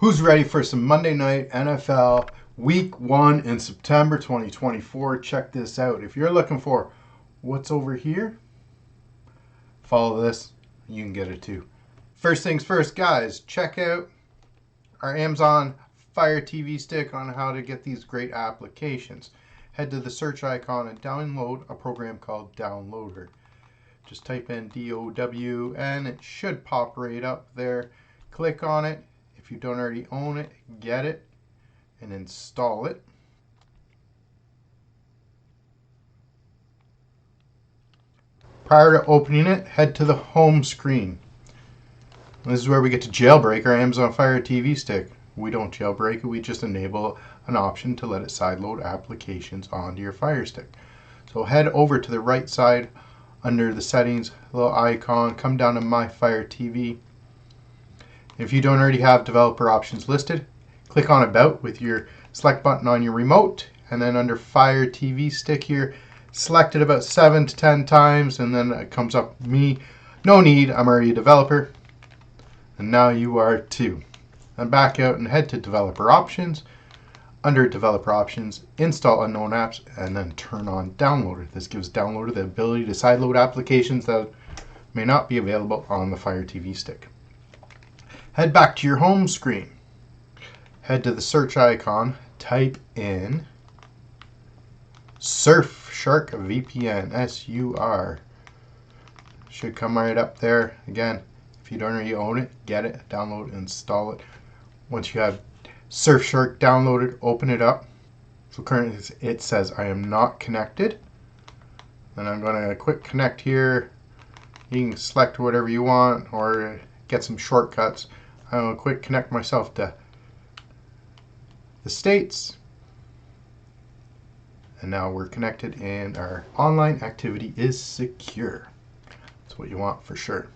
Who's ready for some Monday Night NFL Week 1 in September 2024? Check this out. If you're looking for what's over here, follow this. You can get it too. First things first, guys, check out our Amazon Fire TV Stick on how to get these great applications. Head to the search icon and download a program called Downloader. Just type in DOW and it should pop right up there. Click on it. If you don't already own it, get it and install it. Prior to opening it, head to the home screen. This is where we get to jailbreak our Amazon Fire TV Stick. We don't jailbreak it, we just enable an option to let it sideload applications onto your Fire Stick. So head over to the right side under the settings, little icon, come down to My Fire TV. If you don't already have developer options listed, click on About with your select button on your remote, and then under Fire TV Stick here, select it about 7 to 10 times, and then it comes up me. No need, I'm already a developer. And now you are too. And back out and head to Developer Options. Under Developer Options, install unknown apps, and then turn on Downloader. This gives Downloader the ability to sideload applications that may not be available on the Fire TV Stick. Head back to your home screen. Head to the search icon, type in Surfshark VPN, S-U-R. Should come right up there. Again, if you don't already own it, get it, download, install it. Once you have Surfshark downloaded, open it up. So currently it says I am not connected. And I'm going to click connect here. You can select whatever you want or get some shortcuts. I'm going to quick connect myself to the States. And now we're connected and our online activity is secure. That's what you want for sure.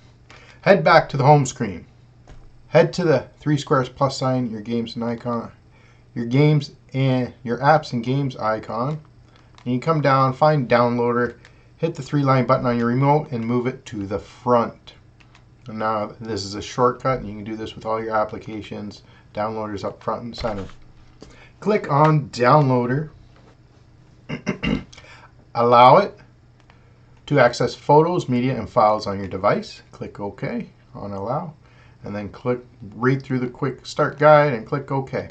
Head back to the home screen. Head to the 3 squares plus sign, your games and icon, your games and your apps and games icon. And you come down, find Downloader, hit the 3-line button on your remote and move it to the front. And now this is a shortcut and you can do this with all your applications. Downloader's up front and center. Click on Downloader. Allow it to access photos, media, and files on your device. Click OK on Allow. And then read through the quick start guide and click OK.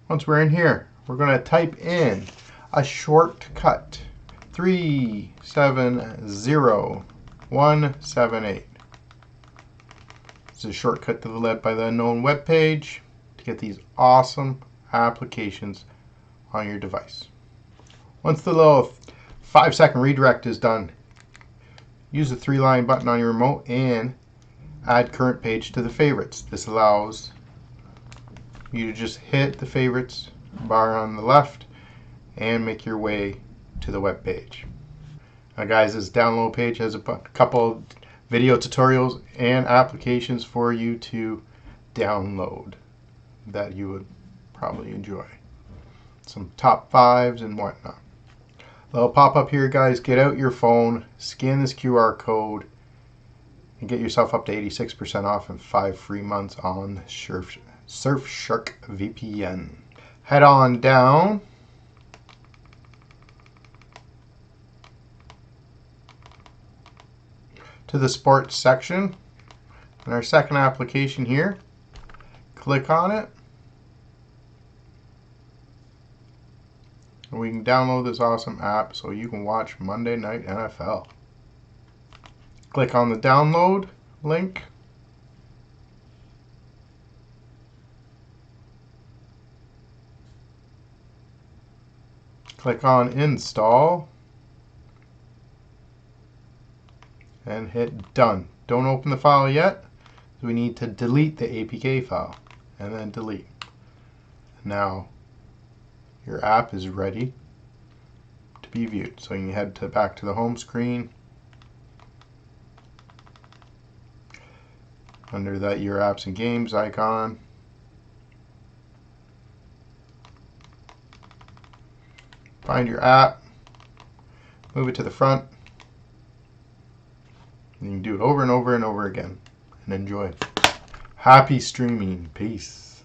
Once we're in here, we're going to type in a shortcut 370178. It's a shortcut to the led by the unknown web page to get these awesome applications on your device. Once the little 5-second redirect is done, use the 3-line button on your remote and add current page to the favorites. This allows you to just hit the favorites bar on the left and make your way to the web page. Now guys, this download page has a couple video tutorials and applications for you to download that you would probably enjoy. Some top 5s and whatnot. They'll pop up here, guys. Get out your phone, scan this QR code, and get yourself up to 86% off and 5 free months on Surfshark VPN. Head on down to the sports section. In our second application here, click on it. And we can download this awesome app so you can watch Monday Night NFL. Click on the download link. Click on install. And hit done. Don't open the file yet. We need to delete the APK file. And then delete. Now your app is ready to be viewed. So you can head back to the home screen. Under that, your apps and games icon. Find your app. Move it to the front. And you can do it over and over and over again. And enjoy. Happy streaming. Peace.